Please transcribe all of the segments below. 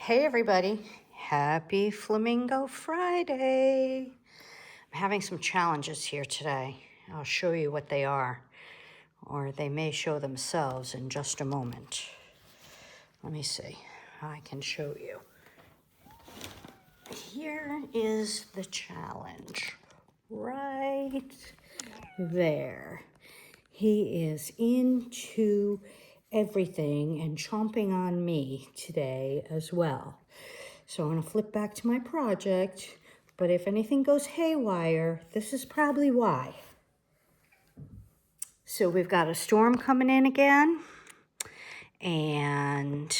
Hey everybody, happy Flamingo Friday. I'm having some challenges here today. I'll show you what they are, or they may show themselves in just a moment. Let me see, I can show you. Here is the challenge, right there. He is into everything and chomping on me today as well. So I'm going to flip back to my project, but if anything goes haywire, this is probably why. So we've got a storm coming in again, and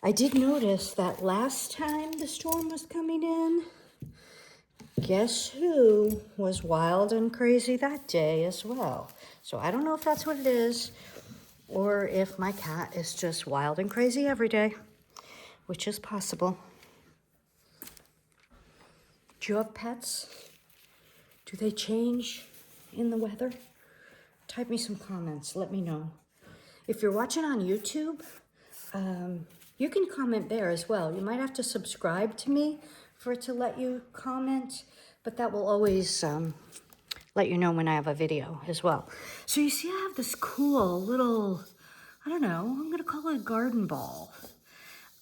I did notice that last time the storm was coming in, guess who was wild and crazy that day as well? So I don't know if that's what it is, or if my cat is just wild and crazy every day, which is possible. Do you have pets? Do they change in the weather? Type me some comments, let me know. If you're watching on YouTube, you can comment there as well. You might have to subscribe to me for it to let you comment, but that will always let you know when I have a video as well. So you see I have this cool little, I don't know, I'm gonna call it a garden ball.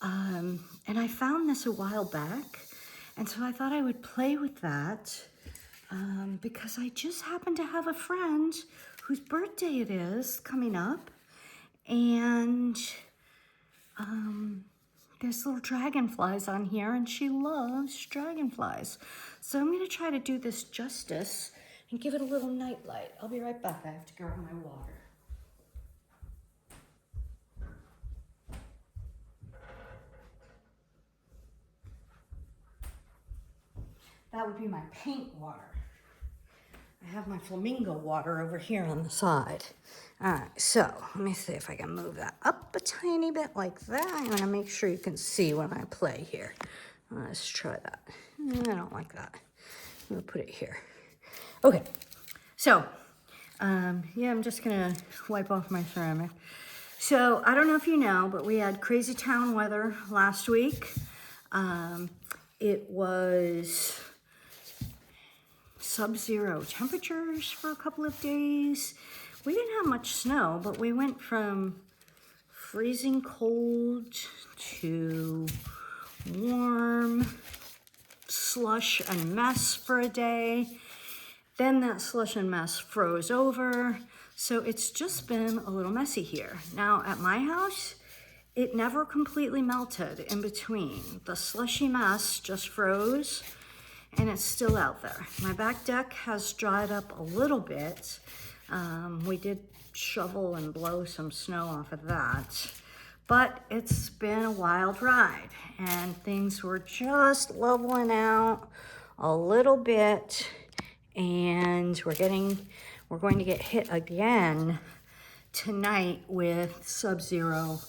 And I found this a while back, and so I thought I would play with that because I just happen to have a friend whose birthday it is coming up, and there's little dragonflies on here, and she loves dragonflies. So I'm gonna try to do this justice and give it a little nightlight. I'll be right back, I have to grab my water. That would be my paint water. I have my Flamingo water over here on the side. All right, so let me see if I can move that up a tiny bit like that. I'm gonna make sure you can see when I play here. Let's try that. I don't like that. I'm gonna put it here. Okay, so, yeah, I'm just gonna wipe off my ceramic. So, I don't know if you know, but we had crazy town weather last week. It was sub-zero temperatures for a couple of days. We didn't have much snow, but we went from freezing cold to warm, slush and mess for a day. Then that slush and mess froze over. So it's just been a little messy here. Now at my house, it never completely melted in between. The slushy mess just froze, and it's still out there. My back deck has dried up a little bit. We did shovel and blow some snow off of that, but it's been a wild ride, and things were just leveling out a little bit, and we're going to get hit again tonight with sub-zero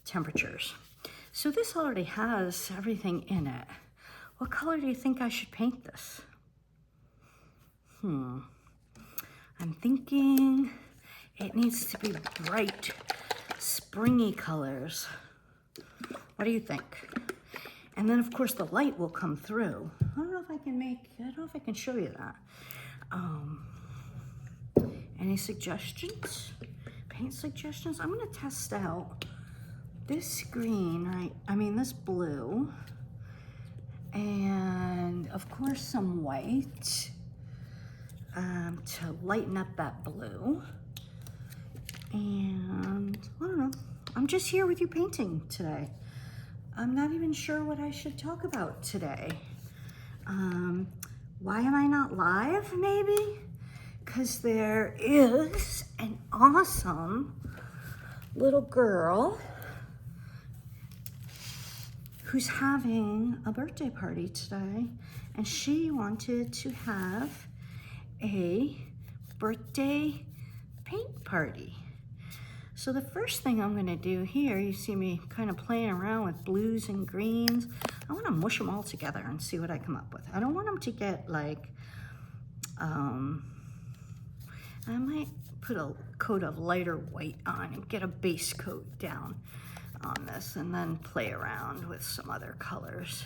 temperatures. So this already has everything in it. What color do you think I should paint this? I'm thinking it needs to be bright, springy colors. What do you think? And then of course the light will come through. I don't know if I can show you that. Any suggestions? Paint suggestions? I'm gonna test out this green, right? I mean this blue. And of course some white to lighten up that blue. And I don't know, I'm just here with you painting today. I'm not even sure what I should talk about today. Why am I not live, maybe? Because there is an awesome little girl who's having a birthday party today, and she wanted to have a birthday paint party. So the first thing I'm gonna do here, you see me kind of playing around with blues and greens. I wanna mush them all together and see what I come up with. I don't want them to get like, I might put a coat of lighter white on and get a base coat down. on this and then play around with some other colors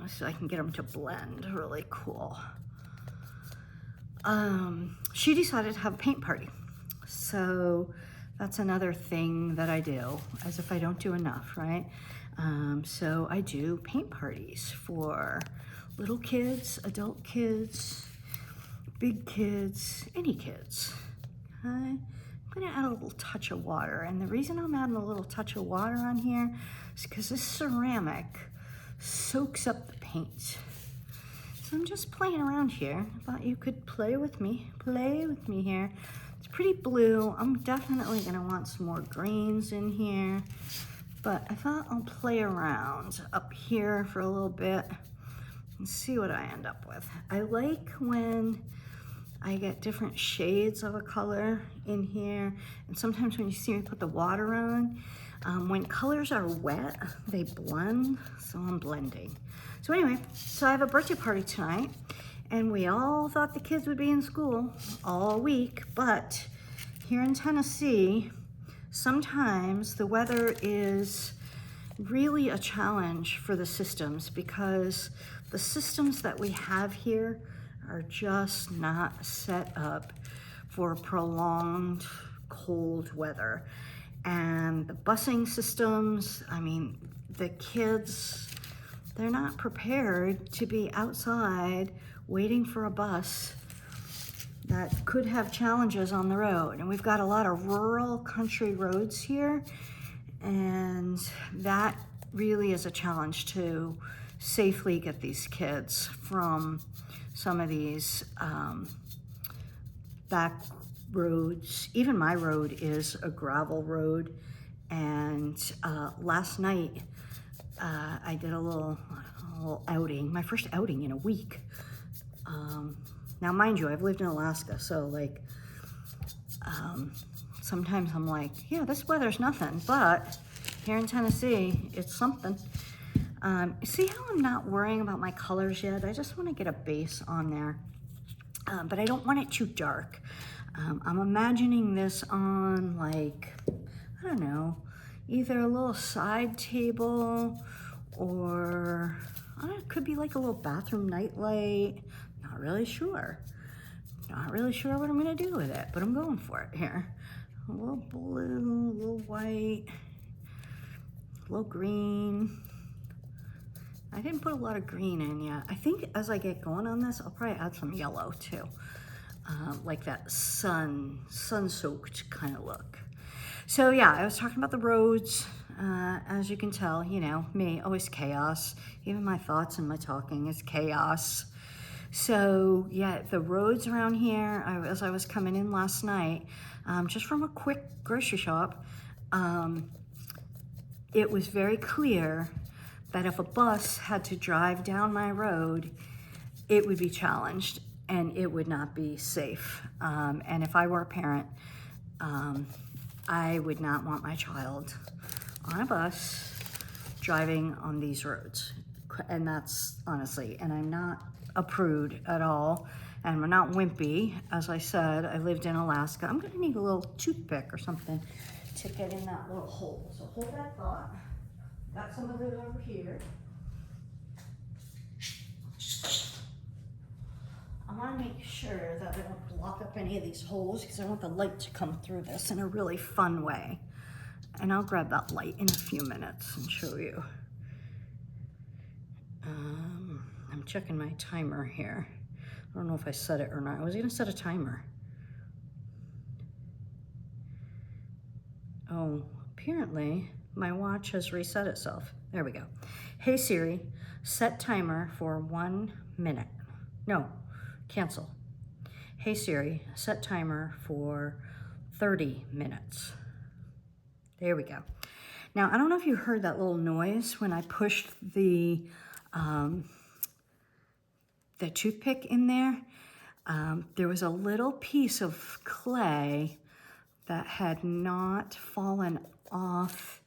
so I can get them to blend really cool. She decided to have a paint party. So that's another thing that I do, as if I don't do enough, right? So I do paint parties for little kids, adult kids, big kids, any kids. Okay? I'm gonna add a little touch of water. And the reason I'm adding a little touch of water on here is because this ceramic soaks up the paint. So I'm just playing around here. I thought you could play with me here. It's pretty blue. I'm definitely gonna want some more greens in here, but I thought I'll play around up here for a little bit and see what I end up with. I like when I get different shades of a color in here, and sometimes when you see me put the water on, when colors are wet, they blend, so I'm blending. So anyway, so I have a birthday party tonight, and we all thought the kids would be in school all week, but here in Tennessee, sometimes the weather is really a challenge for the systems, because the systems that we have here are just not set up for prolonged cold weather. And the busing systems, I mean, the kids, they're not prepared to be outside waiting for a bus that could have challenges on the road. And we've got a lot of rural country roads here, and that really is a challenge to safely get these kids from some of these back roads. Even my road is a gravel road, and last night I did a little outing, my first outing in a week. Now mind you, I've lived in Alaska, so like sometimes I'm like, yeah, this weather's nothing, but here in Tennessee, it's something. See how I'm not worrying about my colors yet? I just want to get a base on there, but I don't want it too dark. I'm imagining this on, like, I don't know, either a little side table or it could be like a little bathroom nightlight. Not really sure. Not really sure what I'm gonna do with it, but I'm going for it here. A little blue, a little white, a little green. I didn't put a lot of green in yet. I think as I get going on this, I'll probably add some yellow too. Like that sun-soaked kind of look. So yeah, I was talking about the roads. As you can tell, you know, me, always chaos. Even my thoughts and my talking is chaos. So yeah, the roads around here, as I was coming in last night, just from a quick grocery shop, it was very clear that if a bus had to drive down my road, it would be challenged and it would not be safe. And if I were a parent, I would not want my child on a bus driving on these roads. And that's honestly, and I'm not a prude at all, and I'm not wimpy. As I said, I lived in Alaska. I'm gonna need a little toothpick or something to get in that little hole. So hold that thought. Got some of it over here. I want to make sure that I don't block up any of these holes, because I want the light to come through this in a really fun way. And I'll grab that light in a few minutes and show you. I'm checking my timer here. I don't know if I set it or not. I was going to set a timer. Oh, apparently my watch has reset itself. There we go. Hey Siri, set timer for 1 minute. No, cancel. Hey Siri, set timer for 30 minutes. There we go. Now, I don't know if you heard that little noise when I pushed the toothpick in there. There was a little piece of clay that had not fallen off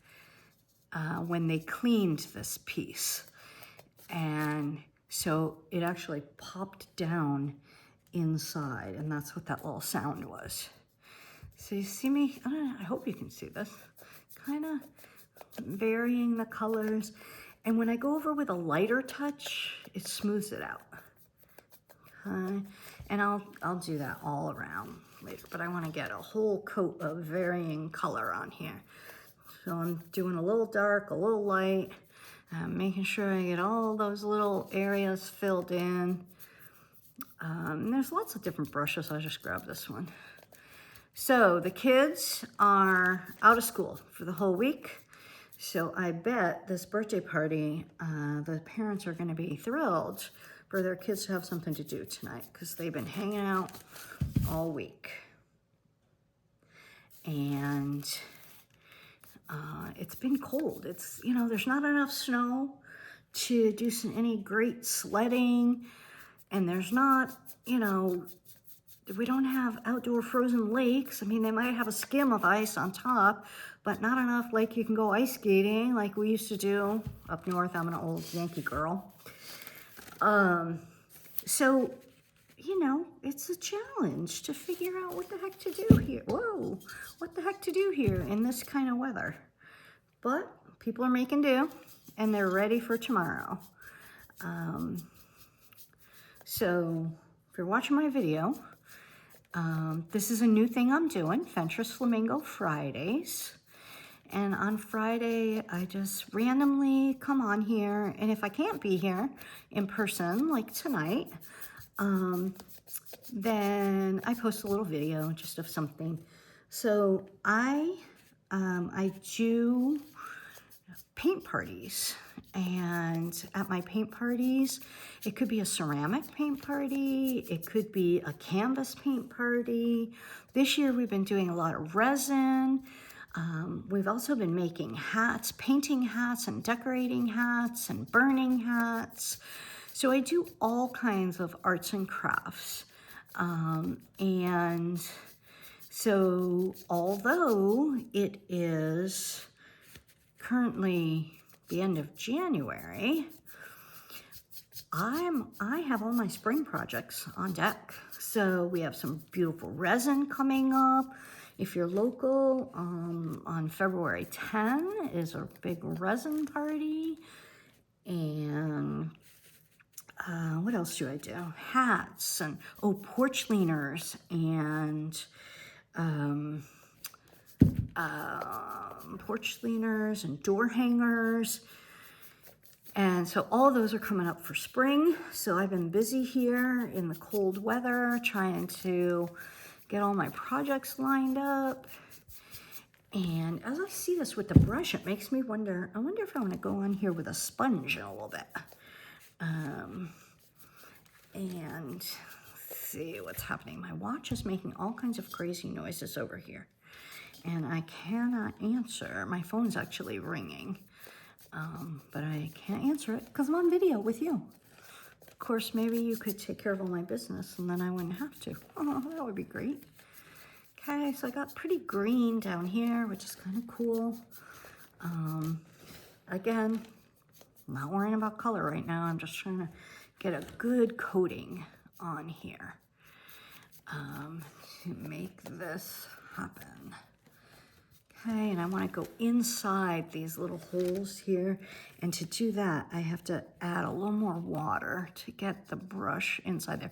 when they cleaned this piece. And so it actually popped down inside, and that's what that little sound was. So you see me, I hope you can see this. kind of varying the colors. And when I go over with a lighter touch, it smooths it out. Okay? And I'll do that all around later, but I want to get a whole coat of varying color on here. So I'm doing a little dark, a little light, making sure I get all those little areas filled in. There's lots of different brushes. I'll just grab this one. So the kids are out of school for the whole week. So I bet this birthday party, the parents are going to be thrilled for their kids to have something to do tonight because they've been hanging out all week. And it's been cold. It's, you know, there's not enough snow to do any great sledding. And there's not, you know, we don't have outdoor frozen lakes. I mean, they might have a skim of ice on top, but not enough like you can go ice skating like we used to do up north. I'm an old Yankee girl. So, you know, it's a challenge to figure out what the heck to do here. Whoa, what the heck to do here in this kind of weather. But people are making do, and they're ready for tomorrow. So if you're watching my video, this is a new thing I'm doing, Fentress Flamingo Fridays. And on Friday, I just randomly come on here. And if I can't be here in person, like tonight, then I post a little video just of something. So I do paint parties. And at my paint parties, it could be a ceramic paint party. It could be a canvas paint party. This year, we've been doing a lot of resin. We've also been making hats, painting hats and decorating hats and burning hats. So I do all kinds of arts and crafts. And so although it is currently the end of January, I have all my spring projects on deck. So we have some beautiful resin coming up. If you're local, on February 10 is a big resin party. And what else do I do? Hats and, porch leaners and porch leaners and door hangers. And so all those are coming up for spring. So I've been busy here in the cold weather trying to get all my projects lined up. And as I see this with the brush, it makes me wonder, I wonder if I want to go on here with a sponge in a little bit. And see what's happening. My watch is making all kinds of crazy noises over here. And I cannot answer. My phone's actually ringing. But I can't answer it because I'm on video with you. Of course, maybe you could take care of all my business and then I wouldn't have to. Oh, that would be great. Okay, so I got pretty green down here, which is kind of cool. Again, I'm not worrying about color right now. I'm just trying to get a good coating on here to make this happen. Okay, and I want to go inside these little holes here. And to do that, I have to add a little more water to get the brush inside there.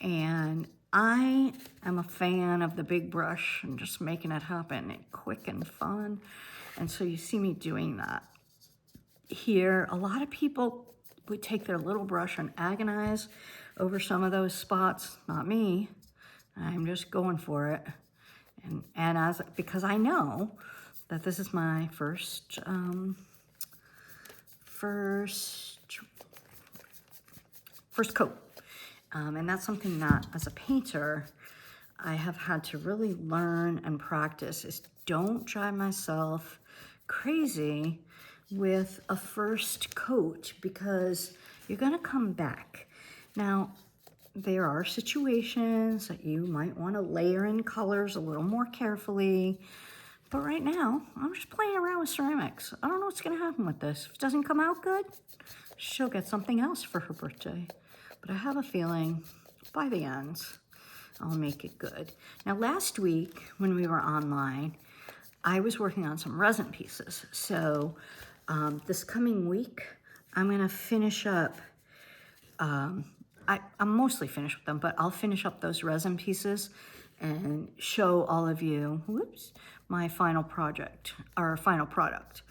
And I am a fan of the big brush and just making it happen quick and fun. And so you see me doing that here. A lot of people would take their little brush and agonize over some of those spots. Not me. I'm just going for it. And because I know that this is my first coat. And that's something that as a painter, I have had to really learn and practice is don't drive myself crazy with a first coat because you're gonna come back. Now, there are situations that you might want to layer in colors a little more carefully. But right now, I'm just playing around with ceramics. I don't know what's going to happen with this. If it doesn't come out good, she'll get something else for her birthday. But I have a feeling by the end, I'll make it good. Now, last week when we were online, I was working on some resin pieces. So this coming week, I'm gonna finish up, I'm mostly finished with them, but I'll finish up those resin pieces and show all of you, my final project, or final product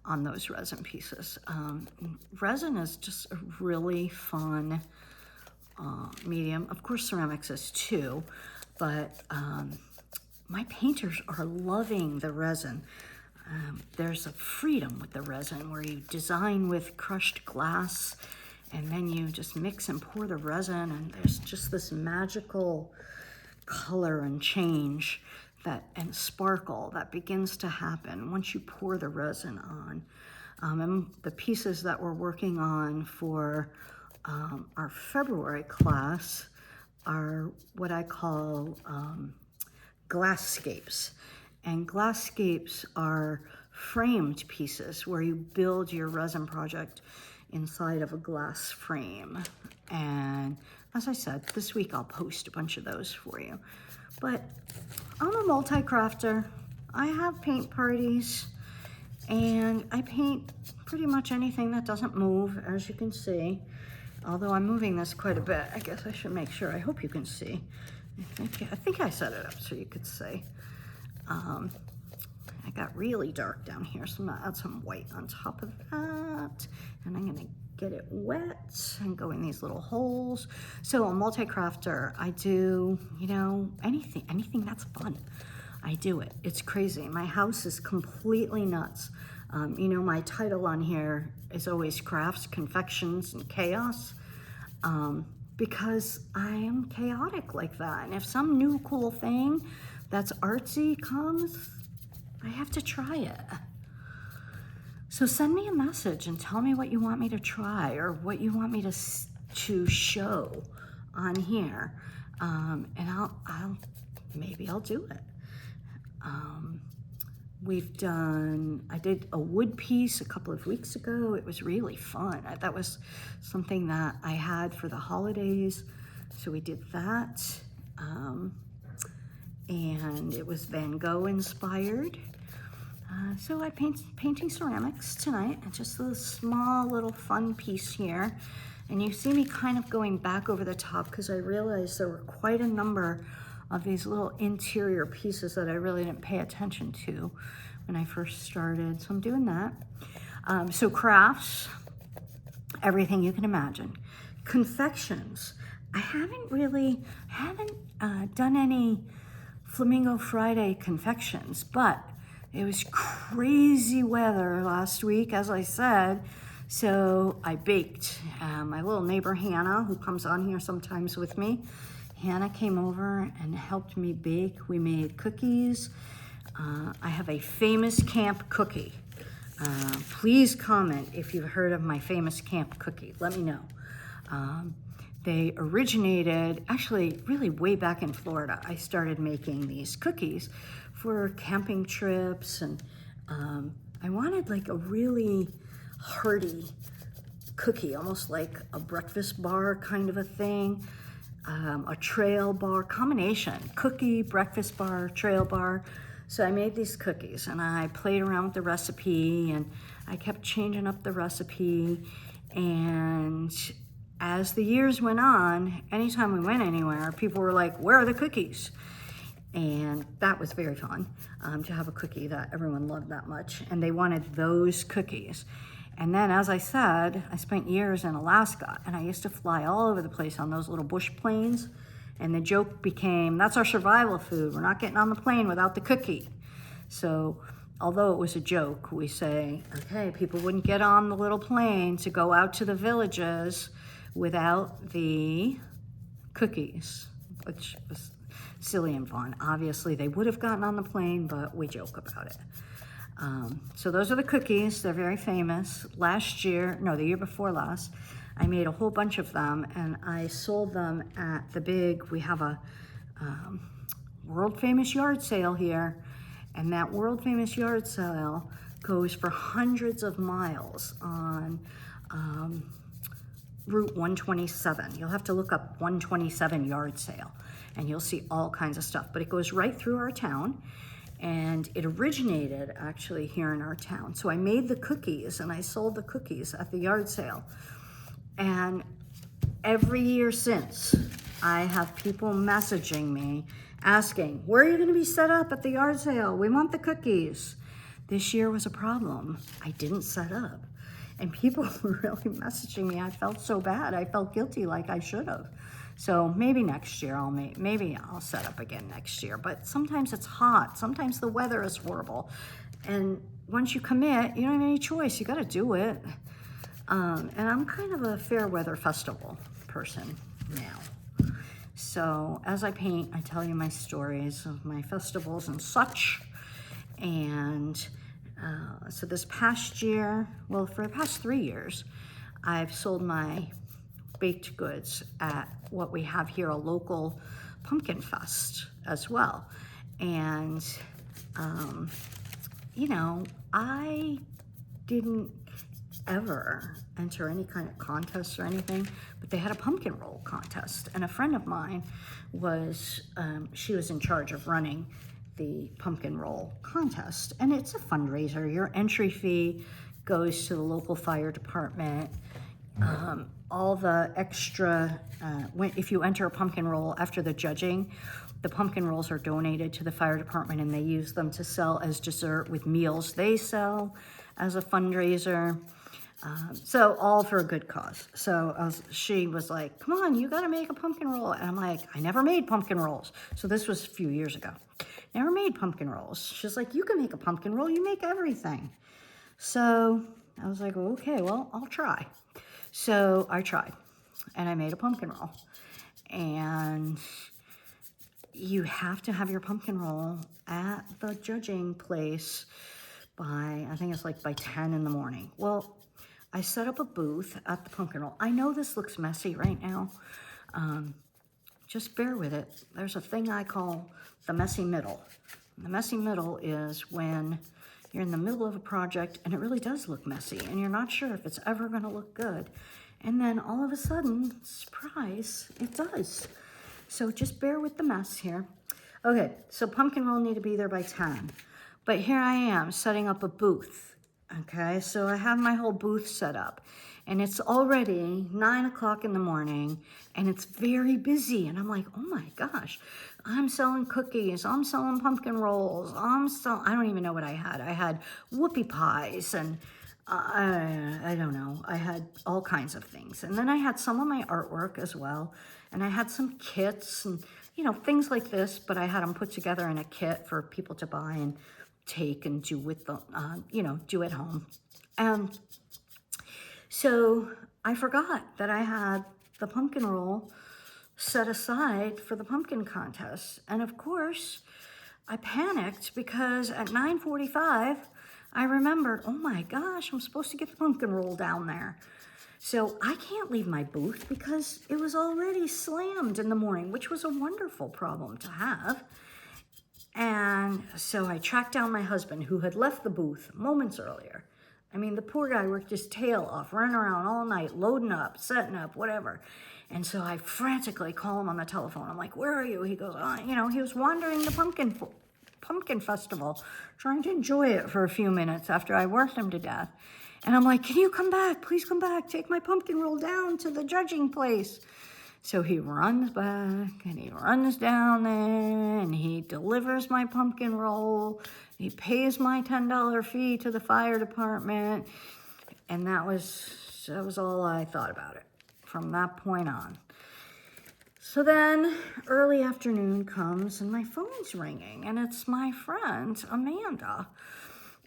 on those resin pieces. Resin is just a really fun medium. Of course, ceramics is too, but my painters are loving the resin. There's a freedom with the resin where you design with crushed glass and then you just mix and pour the resin, and there's just this magical color and change and sparkle that begins to happen once you pour the resin on. And the pieces that we're working on for our February class are what I call glasscapes. And glasscapes are framed pieces where you build your resin project inside of a glass frame. And as I said, this week I'll post a bunch of those for you. But I'm a multi-crafter. I have paint parties and I paint pretty much anything that doesn't move, as you can see. Although I'm moving this quite a bit, I guess I should make sure. I hope you can see. I think I set it up so you could see. I got really dark down here, so I'm gonna add some white on top of that. And I'm gonna get it wet and go in these little holes. So a multi-crafter, I do, anything that's fun. I do it. It's crazy. My house is completely nuts. My title on here is always crafts, confections, and chaos. Because I am chaotic like that. And if some new cool thing that's artsy comes, I have to try it. So send me a message and tell me what you want me to try or what you want me to show on here. And maybe I'll do it. I did a wood piece a couple of weeks ago. It was really fun. That was something that I had for the holidays. So we did that. And it was Van Gogh inspired. So I painting ceramics tonight, and just a small little fun piece here. And you see me kind of going back over the top because I realized there were quite a number of these little interior pieces that I really didn't pay attention to when I first started. So I'm doing that. So crafts, everything you can imagine. Confections, I haven't done any Flamingo Friday confections, but it was crazy weather last week, as I said, so I baked. My little neighbor Hannah, who comes on here sometimes with me, Hannah came over and helped me bake. We made cookies. I have a famous camp cookie. Please comment if you've heard of my famous camp cookie. Let me know. They originated, actually, really way back in Florida. I started making these cookies for camping trips, and I wanted like a really hearty cookie, almost like a breakfast bar kind of a thing, a trail bar combination, cookie, breakfast bar, trail bar. So I made these cookies and I played around with the recipe and I kept changing up the recipe. And as the years went on, anytime we went anywhere, people were like, where are the cookies? And that was very fun to have a cookie that everyone loved that much. And they wanted those cookies. And then, as I said, I spent years in Alaska and I used to fly all over the place on those little bush planes. And the joke became, that's our survival food. We're not getting on the plane without the cookie. So although it was a joke, we say, okay, people wouldn't get on the little plane to go out to the villages without the cookies, which was silly and fun. Obviously, they would have gotten on the plane, but we joke about it. So those are the cookies. They're very famous. The year before last, I made a whole bunch of them, and I sold them at we have a world-famous yard sale here, and that world-famous yard sale goes for hundreds of miles on Route 127. You'll have to look up 127 yard sale and you'll see all kinds of stuff, but it goes right through our town. And it originated actually here in our town. So I made the cookies and I sold the cookies at the yard sale. And every year since, I have people messaging me asking, where are you gonna be set up at the yard sale? We want the cookies. This year was a problem. I didn't set up. And people were really messaging me. I felt so bad. I felt guilty like I should have. So maybe next year maybe I'll set up again next year. But sometimes it's hot. Sometimes the weather is horrible. And once you commit, you don't have any choice. You got to do it. And I'm kind of a fair weather festival person now. So as I paint, I tell you my stories of my festivals and such. And so this past year, well, for the past 3 years, I've sold my baked goods at what we have here, a local pumpkin fest as well. And, you know, I didn't ever enter any kind of contest or anything, but they had a pumpkin roll contest. And a friend of mine was, she was in charge of running the pumpkin roll contest. And it's a fundraiser. Your entry fee goes to the local fire department. All the extra, if you enter a pumpkin roll after the judging, the pumpkin rolls are donated to the fire department and they use them to sell as dessert with meals they sell as a fundraiser. So all for a good cause. So she was like, come on, you gotta make a pumpkin roll. And I'm like, I never made pumpkin rolls. So this was a few years ago. Never made pumpkin rolls. She's like, you can make a pumpkin roll, you make everything. So I was like, okay, well, I'll try. So I tried and I made a pumpkin roll. And you have to have your pumpkin roll at the judging place by, I think it's like by 10 in the morning. Well, I set up a booth at the pumpkin roll. I know this looks messy right now. Just bear with it. There's a thing I call the messy middle. The messy middle is when you're in the middle of a project and it really does look messy and you're not sure if it's ever gonna look good. And then all of a sudden, surprise, it does. So just bear with the mess here. Okay, so pumpkin roll need to be there by 10. But here I am setting up a booth. Okay, so I have my whole booth set up and it's already 9 o'clock in the morning and it's very busy. And I'm like, oh my gosh, I'm selling cookies, I'm selling pumpkin rolls, I don't even know what I had. I had whoopie pies and I don't know. I had all kinds of things. And then I had some of my artwork as well. And I had some kits and, you know, things like this, but I had them put together in a kit for people to buy and take and do with the, you know, do at home. So I forgot that I had the pumpkin roll set aside for the pumpkin contest. And of course, I panicked because at 9:45, I remembered, oh my gosh, I'm supposed to get the pumpkin roll down there. So I can't leave my booth because it was already slammed in the morning, which was a wonderful problem to have. And so I tracked down my husband who had left the booth moments earlier. I mean, the poor guy worked his tail off, running around all night, loading up, setting up, whatever. And so I frantically call him on the telephone. I'm like, where are you? He goes, oh, you know, he was wandering the pumpkin festival, trying to enjoy it for a few minutes after I worked him to death. And I'm like, can you come back? Please come back. Take my pumpkin roll down to the judging place. So he runs back and he runs down there and he delivers my pumpkin roll. He pays my $10 fee to the fire department. And that was all I thought about it from that point on. So then early afternoon comes and my phone's ringing and it's my friend, Amanda.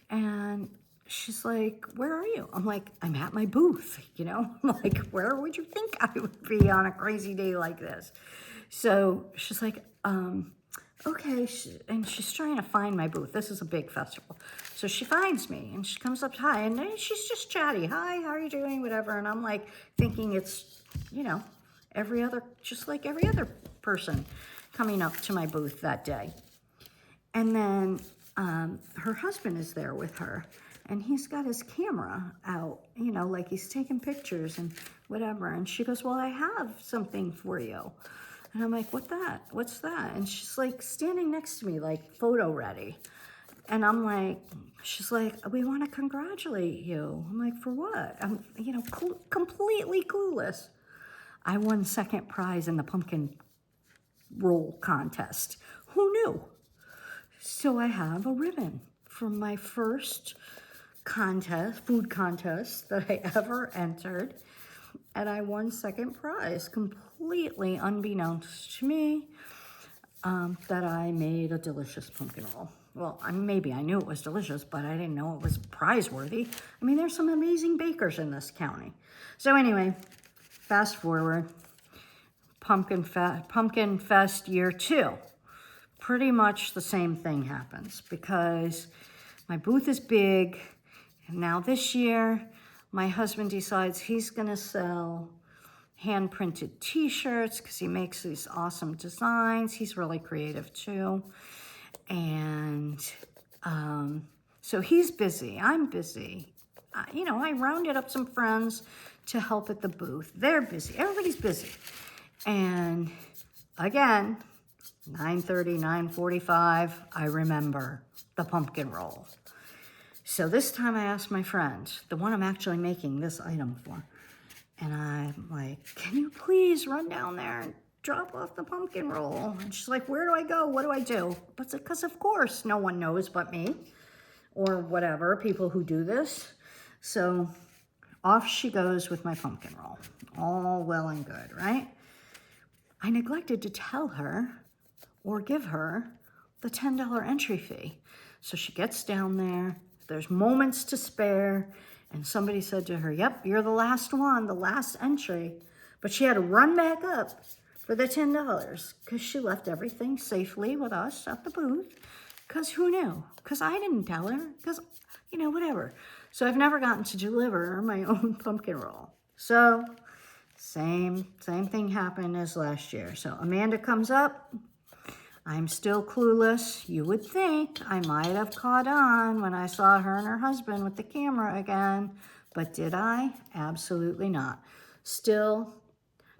And she's like, where are you? I'm like, I'm at my booth, you know? I'm like, where would you think I would be on a crazy day like this? So she's like, okay. And she's trying to find my booth. This is a big festival. So she finds me and she comes up, hi, and then she's just chatty. Hi, how are you doing? Whatever. And I'm like thinking it's, you know, just like every other person coming up to my booth that day. And then her husband is there with her. And he's got his camera out, you know, like he's taking pictures and whatever. And she goes, well, I have something for you. And I'm like, what's that? And she's like standing next to me, like photo ready. And I'm like, she's like, we want to congratulate you. I'm like, for what? I'm, completely clueless. I won second prize in the pumpkin roll contest. Who knew? So I have a ribbon from my first food contest that I ever entered. And I won second prize, completely unbeknownst to me, that I made a delicious pumpkin roll. Well, maybe I knew it was delicious, but I didn't know it was prize worthy. I mean, there's some amazing bakers in this county. So anyway, fast forward, Pumpkin Fest year 2. Pretty much the same thing happens because my booth is big. And now this year, my husband decides he's gonna sell hand-printed t-shirts because he makes these awesome designs. He's really creative too. And so he's busy, I'm busy. I rounded up some friends to help at the booth. They're busy, everybody's busy. And again, 9:30, 9:45, I remember the pumpkin roll. So this time I asked my friend, the one I'm actually making this item for, and I'm like, can you please run down there and drop off the pumpkin roll? And she's like, where do I go? What do I do? But because of course no one knows but me or whatever, people who do this. So off she goes with my pumpkin roll. All well and good, right? I neglected to tell her or give her the $10 entry fee. So she gets down there, there's moments to spare, and somebody said to her, yep, you're the last one, the last entry. But she had to run back up for the $10 because she left everything safely with us at the booth. Because who knew? Because I didn't tell her, because, whatever. So I've never gotten to deliver my own pumpkin roll. So same thing happened as last year. So Amanda comes up. I'm still clueless. You would think I might have caught on when I saw her and her husband with the camera again, but did I? Absolutely not. Still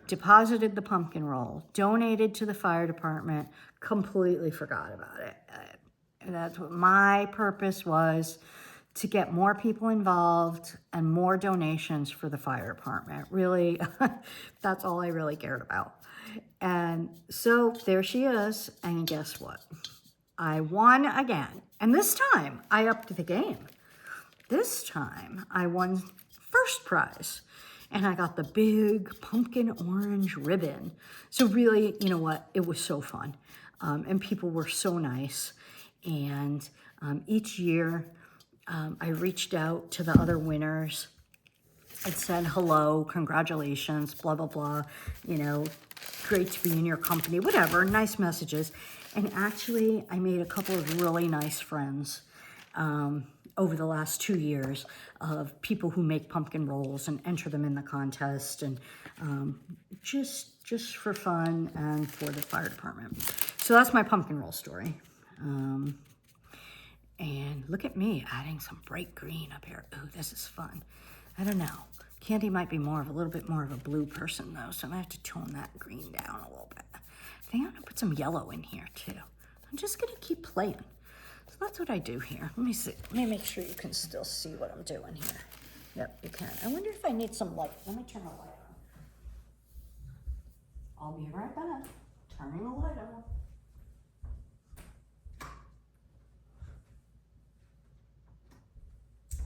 deposited the pumpkin roll, donated to the fire department, completely forgot about it. That's what my purpose was, to get more people involved and more donations for the fire department. Really, that's all I really cared about. And so there she is, and guess what? I won again. And this time, I upped the game. This time, I won first prize. And I got the big pumpkin orange ribbon. So really, you know what? It was so fun. And people were so nice. And each year, I reached out to the other winners. It said, hello, congratulations, blah, blah, blah, great to be in your company, whatever, nice messages. And actually, I made a couple of really nice friends over the last 2 years of people who make pumpkin rolls and enter them in the contest, and just for fun and for the fire department. So that's my pumpkin roll story. And look at me adding some bright green up here. Ooh, this is fun. I don't know. Candy might be a little bit more of a blue person though, so I'm gonna have to tone that green down a little bit. I think I'm gonna put some yellow in here too. I'm just gonna keep playing. So that's what I do here. Let me see. Let me make sure you can still see what I'm doing here. Yep, you can. I wonder if I need some light. Let me turn the light on. I'll be right back. Turning the light on.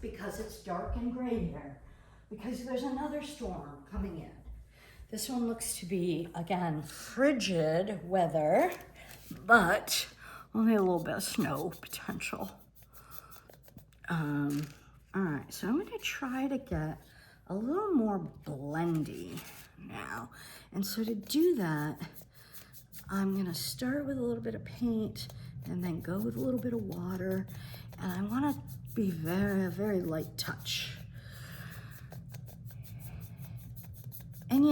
Because it's dark and gray here. Because there's another storm coming in. This one looks to be, again, frigid weather, but only a little bit of snow potential. All right, so I'm gonna try to get a little more blendy now. And so to do that, I'm gonna start with a little bit of paint and then go with a little bit of water. And I wanna be very, very light touch. And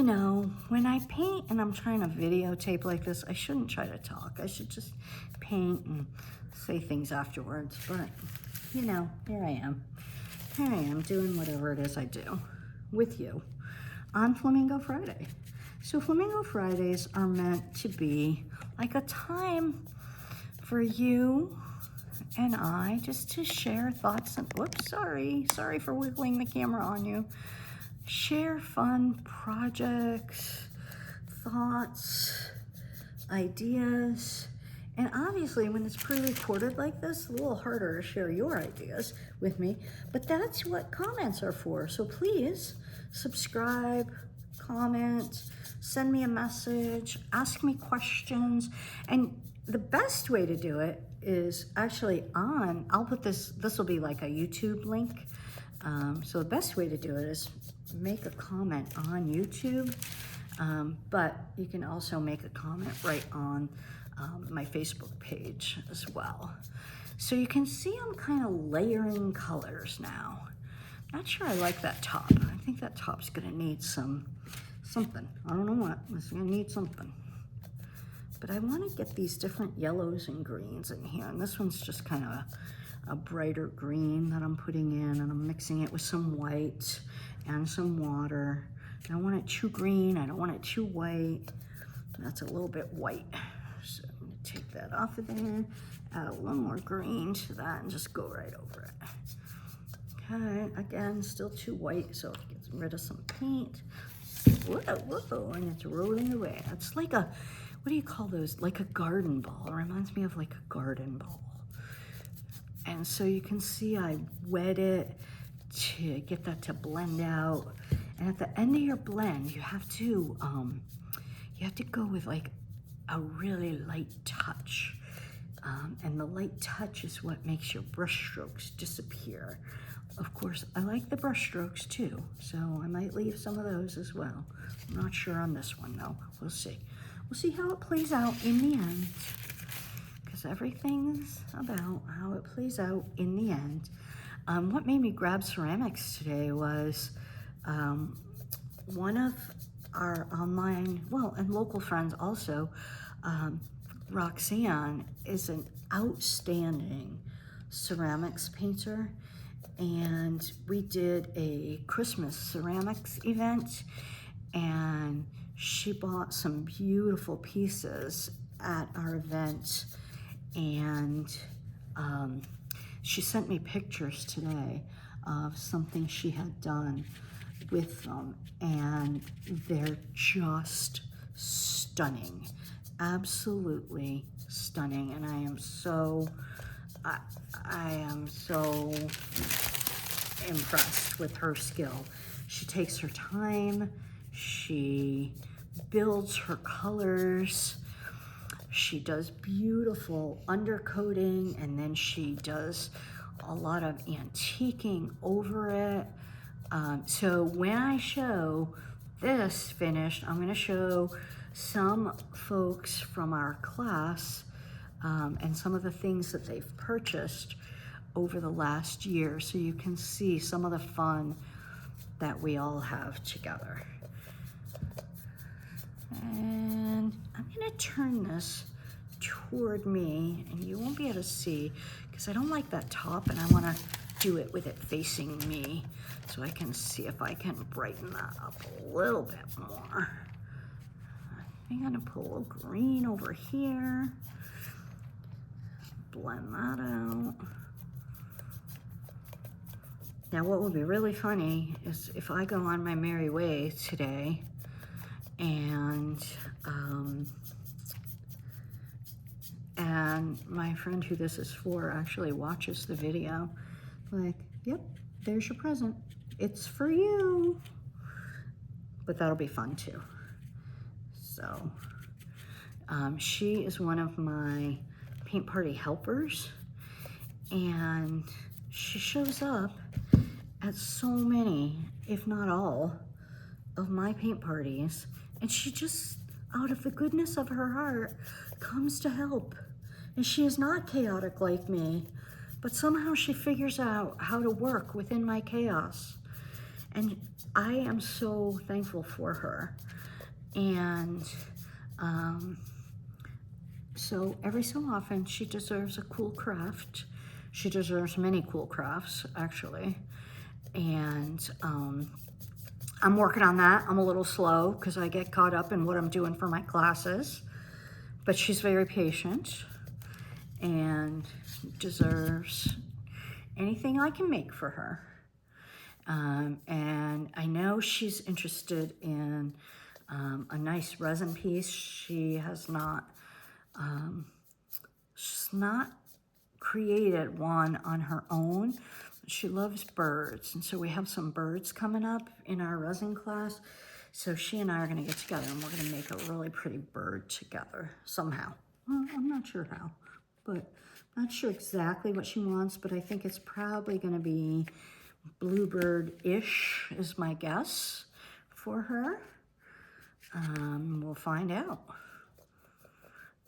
when I paint and I'm trying to videotape like this, I shouldn't try to talk. I should just paint and say things afterwards. But, here I am. Here I am doing whatever it is I do with you on Flamingo Friday. So Flamingo Fridays are meant to be like a time for you and I just to share thoughts and, whoops, sorry for wiggling the camera on you. Share fun projects, thoughts, ideas. And obviously when it's pre-recorded like this, it's a little harder to share your ideas with me, but that's what comments are for. So please subscribe, comment, send me a message, ask me questions. And the best way to do it is actually I'll put this will be like a YouTube link. So the best way to do it is make a comment on YouTube, but you can also make a comment right on my Facebook page as well. So you can see I'm kind of layering colors now. Not sure I like that top. I think that top's gonna need something. I don't know what, it's gonna need something. But I wanna get these different yellows and greens in here. And this one's just kind of a brighter green that I'm putting in, and I'm mixing it with some white and some water. I don't want it too green, I don't want it too white. That's a little bit white. So I'm gonna take that off of there, add a little more green to that, and just go right over it. Okay, again, still too white, so it gets rid of some paint. Whoa, and it's rolling away. It's like a, what do you call those? Like a garden ball. It reminds me of like a garden ball. And so you can see I wet it to get that to blend out. And at the end of your blend, you have to go with like a really light touch. And the light touch is what makes your brush strokes disappear. Of course, I like the brush strokes too, so I might leave some of those as well. I'm not sure on this one though. We'll see. We'll see how it plays out in the end, because everything's about how it plays out in the end. What made me grab ceramics today was one of our online, well, and local friends also, Roxanne is an outstanding ceramics painter, and we did a Christmas ceramics event, and she bought some beautiful pieces at our event, and she sent me pictures today of something she had done with them, and they're just stunning, absolutely stunning. And I am so impressed with her skill. She takes her time, she builds her colors, she does beautiful undercoating, and then she does a lot of antiquing over it. So when I show this finished, I'm gonna show some folks from our class and some of the things that they've purchased over the last year, so you can see some of the fun that we all have together. And I'm gonna turn this toward me, and you won't be able to see because I don't like that top, and I wanna do it with it facing me so I can see if I can brighten that up a little bit more. I'm gonna pull a green over here, blend that out. Now what would be really funny is if I go on my merry way today and my friend who this is for actually watches the video, like, yep, there's your present. It's for you. But that'll be fun too. So she is one of my paint party helpers, and she shows up at so many, if not all, of my paint parties, and she just, out of the goodness of her heart, comes to help. And she is not chaotic like me, but somehow she figures out how to work within my chaos. And I am so thankful for her. And so every so often, she deserves a cool craft. She deserves many cool crafts, actually. And I'm working on that. I'm a little slow because I get caught up in what I'm doing for my classes. But she's very patient and deserves anything I can make for her. And I know she's interested in a nice resin piece. She's not created one on her own. She loves birds, and so we have some birds coming up in our resin class. So she and I are gonna get together and we're gonna make a really pretty bird together somehow. Well, I'm not sure how, but not sure exactly what she wants, but I think it's probably gonna be bluebird-ish is my guess for her. We'll find out.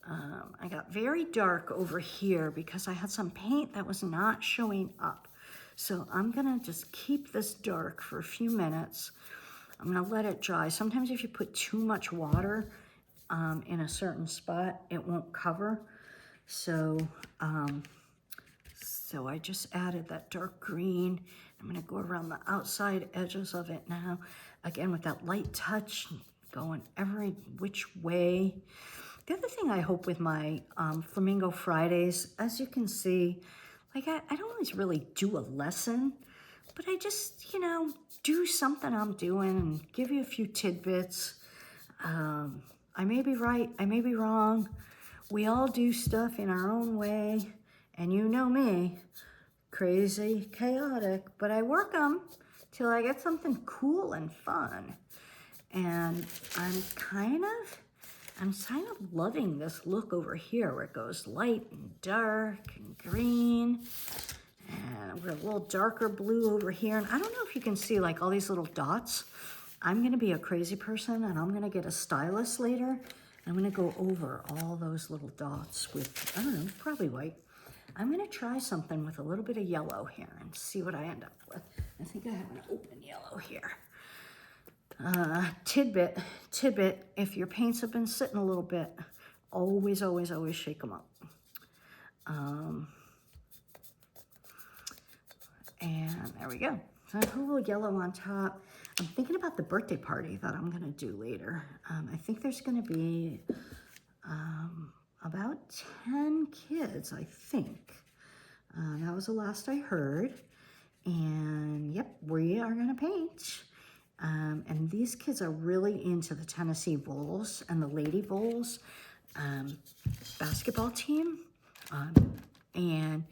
I got very dark over here because I had some paint that was not showing up. So I'm gonna just keep this dark for a few minutes. I'm gonna let it dry. Sometimes if you put too much water in a certain spot, it won't cover. So, so I just added that dark green. I'm gonna go around the outside edges of it now. Again, with that light touch, going every which way. The other thing I hope with my Flamingo Fridays, as you can see, like I don't always really do a lesson, but I just, you know, do something I'm doing and give you a few tidbits. I may be right, I may be wrong. We all do stuff in our own way, and you know me, crazy, chaotic, but I work them till I get something cool and fun. And I'm kind of loving this look over here where it goes light and dark and green. And we're a little darker blue over here. And I don't know if you can see like all these little dots. I'm gonna be a crazy person and I'm gonna get a stylus later. I'm gonna go over all those little dots with, I don't know, probably white. I'm gonna try something with a little bit of yellow here and see what I end up with. I think I have an open yellow here. Tidbit, if your paints have been sitting a little bit, always shake them up. And there we go. So I put a little yellow on top. I'm thinking about the birthday party that I'm gonna do later. I think there's gonna be about 10 kids, I think. That was the last I heard. And yep, we are gonna paint. And these kids are really into the Tennessee Vols and the Lady Vols basketball team. And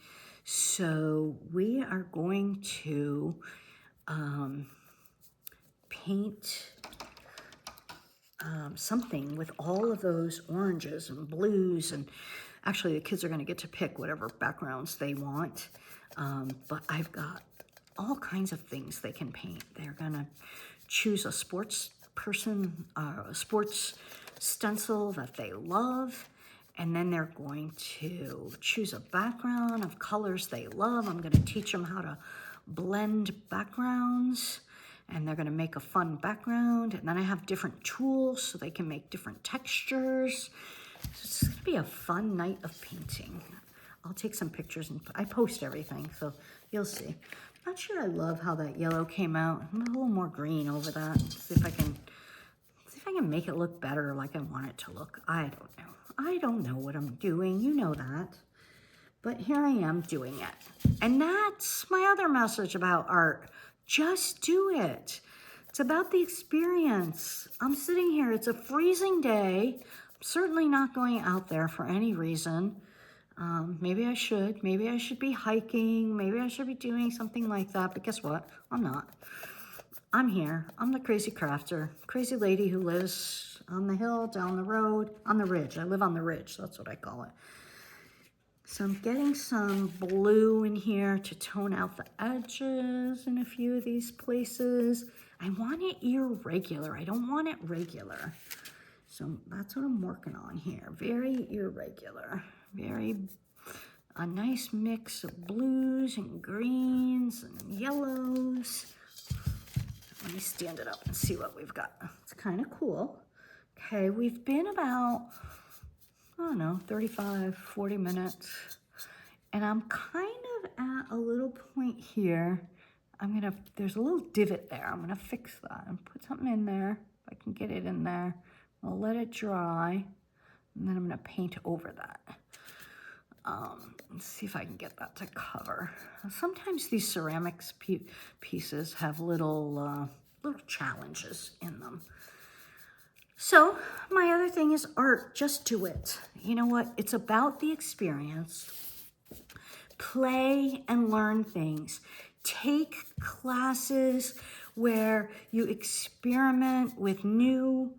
so we are going to paint something with all of those oranges and blues. And actually the kids are going to get to pick whatever backgrounds they want. But I've got all kinds of things they can paint. They're going to choose a sports person, a sports stencil that they love. And then they're going to choose a background of colors they love. I'm going to teach them how to blend backgrounds. And they're going to make a fun background. And then I have different tools so they can make different textures. So it's going to be a fun night of painting. I'll take some pictures and I post everything, so you'll see. Not sure I love how that yellow came out. I'm a little more green over that. See if I can make it look better like I want it to look. I don't know. I don't know what I'm doing. You know that. But here I am doing it. And that's my other message about art. Just do it. It's about the experience. I'm sitting here. It's a freezing day. I'm certainly not going out there for any reason. Maybe I should. Maybe I should be hiking. Maybe I should be doing something like that. But guess what? I'm not. I'm here. I'm the crazy crafter. Crazy lady who lives on the hill, down the road, on the ridge. I live on the ridge. That's what I call it. So I'm getting some blue in here to tone out the edges in a few of these places. I want it irregular. I don't want it regular. So that's what I'm working on here. Very irregular. A nice mix of blues and greens and yellows. Let me stand it up and see what we've got. It's kind of cool. Okay, we've been about, I don't know, 35, 40 minutes. And I'm kind of at a little point here. there's a little divot there. I'm gonna fix that and put something in there. If I can get it in there. I'll let it dry, and then I'm gonna paint over that. Let's see if I can get that to cover. Sometimes these ceramics pieces have little challenges in them. So my other thing is art, just do it. You know what? It's about the experience. Play and learn things. Take classes where you experiment with new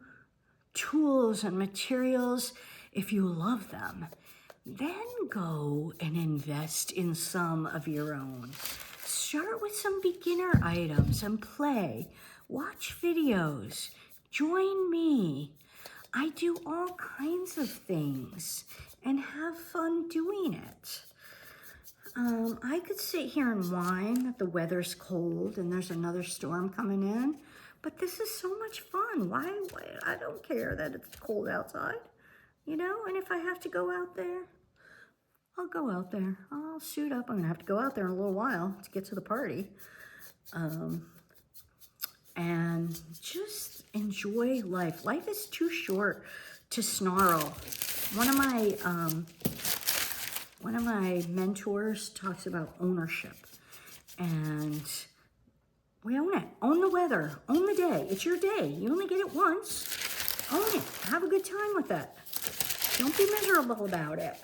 tools and materials if you love them. Then go and invest in some of your own. Start with some beginner items and play. Watch videos. Join me. I do all kinds of things and have fun doing it. I could sit here and whine that the weather's cold and there's another storm coming in, but this is so much fun. Why? I don't care that it's cold outside, you know? And if I have to go out there, I'll go out there. I'll suit up. I'm gonna have to go out there in a little while to get to the party. And just enjoy life. Life is too short to snarl. One of my mentors talks about ownership, and we own it. Own the weather, own the day. It's your day. You only get it once. Own it. Have a good time with it. Don't be miserable about it.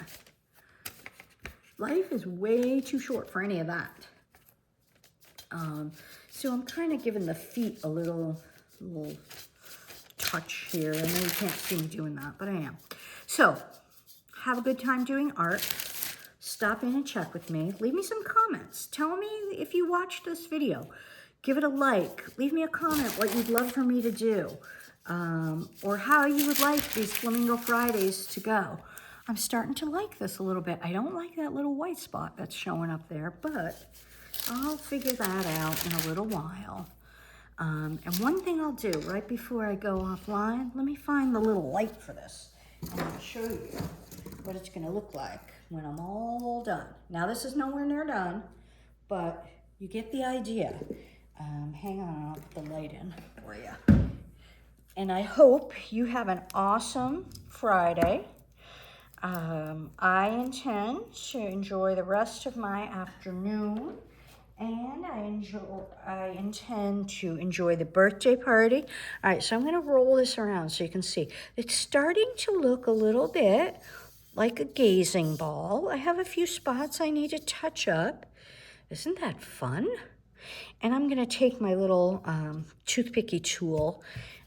Life is way too short for any of that. So I'm kind of giving the feet a little touch here. I know you can't see me doing that, but I am. So have a good time doing art. Stop in and check with me. Leave me some comments. Tell me if you watched this video. Give it a like. Leave me a comment what you'd love for me to do. Or how you would like these Flamingo Fridays to go. I'm starting to like this a little bit. I don't like that little white spot that's showing up there, but I'll figure that out in a little while. And one thing I'll do right before I go offline, let me find the little light for this. And I'll show you what it's gonna look like when I'm all done. Now this is nowhere near done, but you get the idea. Hang on, I'll put the light in for you. And I hope you have an awesome Friday. I intend to enjoy the rest of my afternoon, and I intend to enjoy the birthday party. All right, so I'm gonna roll this around so you can see. It's starting to look a little bit like a gazing ball. I have a few spots I need to touch up. Isn't that fun? And I'm gonna take my little toothpicky tool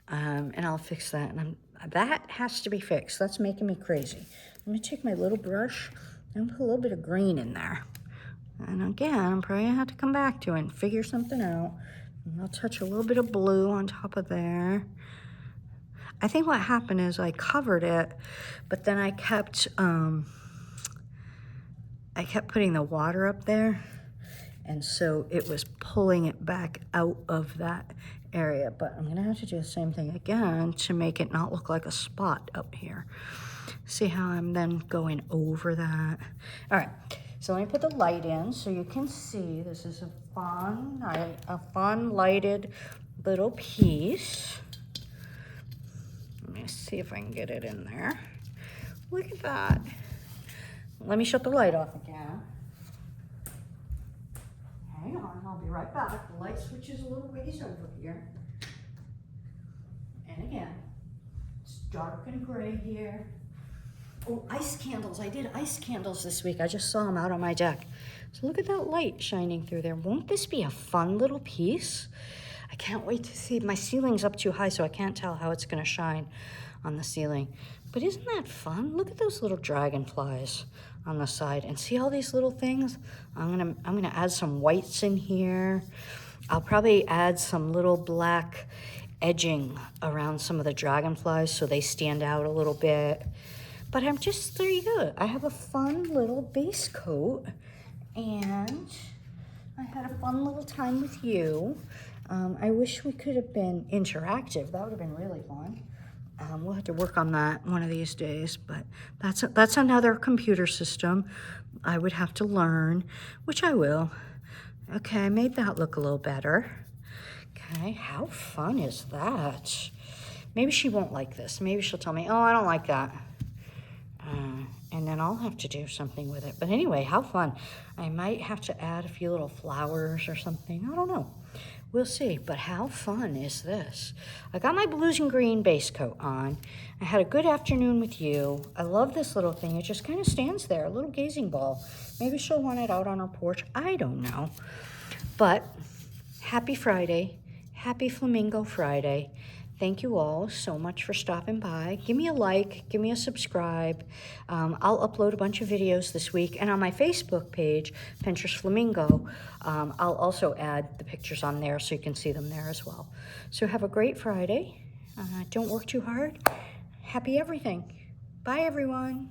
and I'll fix that. And that has to be fixed. That's making me crazy. I'm gonna take my little brush and put a little bit of green in there. And again, I'm probably gonna have to come back to it and figure something out. And I'll touch a little bit of blue on top of there. I think what happened is I covered it, but then I kept putting the water up there. And so it was pulling it back out of that area. But I'm gonna have to do the same thing again to make it not look like a spot up here. See how I'm then going over that? All right, so let me put the light in so you can see. This is a fun lighted little piece. Let me see if I can get it in there. Look at that. Let me shut the light off again. Hang on, I'll be right back. The light switch is a little ways over here. And again, it's dark and gray here. Oh, ice candles. I did ice candles this week. I just saw them out on my deck. So look at that light shining through there. Won't this be a fun little piece? I can't wait to see. My ceiling's up too high, so I can't tell how it's gonna shine on the ceiling. But isn't that fun? Look at those little dragonflies on the side. And see all these little things? I'm gonna add some whites in here. I'll probably add some little black edging around some of the dragonflies so they stand out a little bit. But there you go. I have a fun little base coat, and I had a fun little time with you. I wish we could have been interactive. That would have been really fun. We'll have to work on that one of these days, but that's another computer system I would have to learn, which I will. Okay, I made that look a little better. Okay, how fun is that? Maybe she won't like this. Maybe she'll tell me, oh, I don't like that. And then I'll have to do something with it. But anyway, how fun. I might have to add a few little flowers or something. I don't know. We'll see. But how fun is this? I got my blues and green base coat on. I had a good afternoon with you. I love this little thing. It just kind of stands there, a little gazing ball. Maybe she'll want it out on her porch. I don't know. But happy Friday. Happy Flamingo Friday. Thank you all so much for stopping by. Give me a like, give me a subscribe. I'll upload a bunch of videos this week. And on my Facebook page, Pinterest Flamingo, I'll also add the pictures on there so you can see them there as well. So have a great Friday. Don't work too hard. Happy everything. Bye, everyone.